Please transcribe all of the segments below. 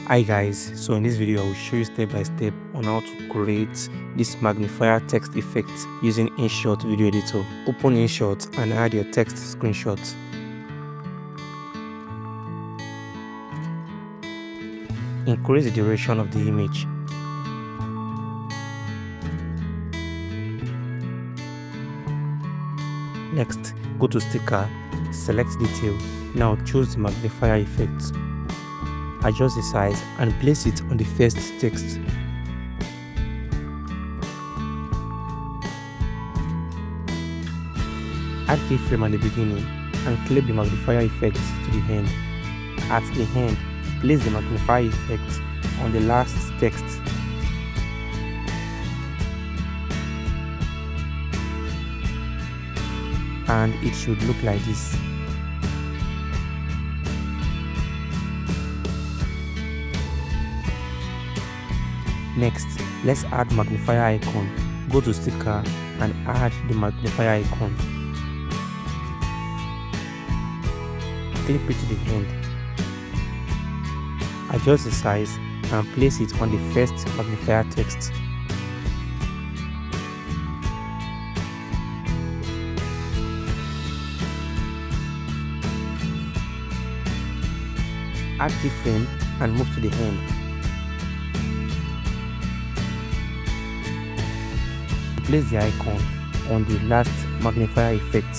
Hi guys, so in this video I will show you step by step on how to create this magnifier text effect using InShot video editor. Open InShot and add your text screenshot. Increase the duration of the image. Next, go to sticker, select detail. Now choose the magnifier effect. Adjust the size and place it on the first text. Add keyframe at the beginning and clip the magnifier effect to the end. At the end, place the magnify effect on the last text. And it should look like this. Next, let's add magnifier icon. Go to sticker and add the magnifier icon. Clip it to the end. Adjust the size and place it on the first magnifier text. Add keyframe and move to the end. Place the icon on the last magnifier effect.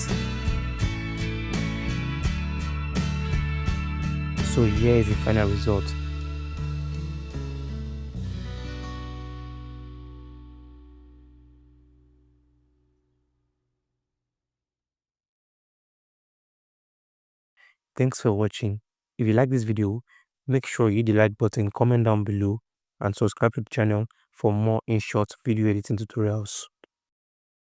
So here is the final result. Thanks for watching. If you like this video, make sure you hit the like button, comment down below, and subscribe to the channel for more InShot video editing tutorials.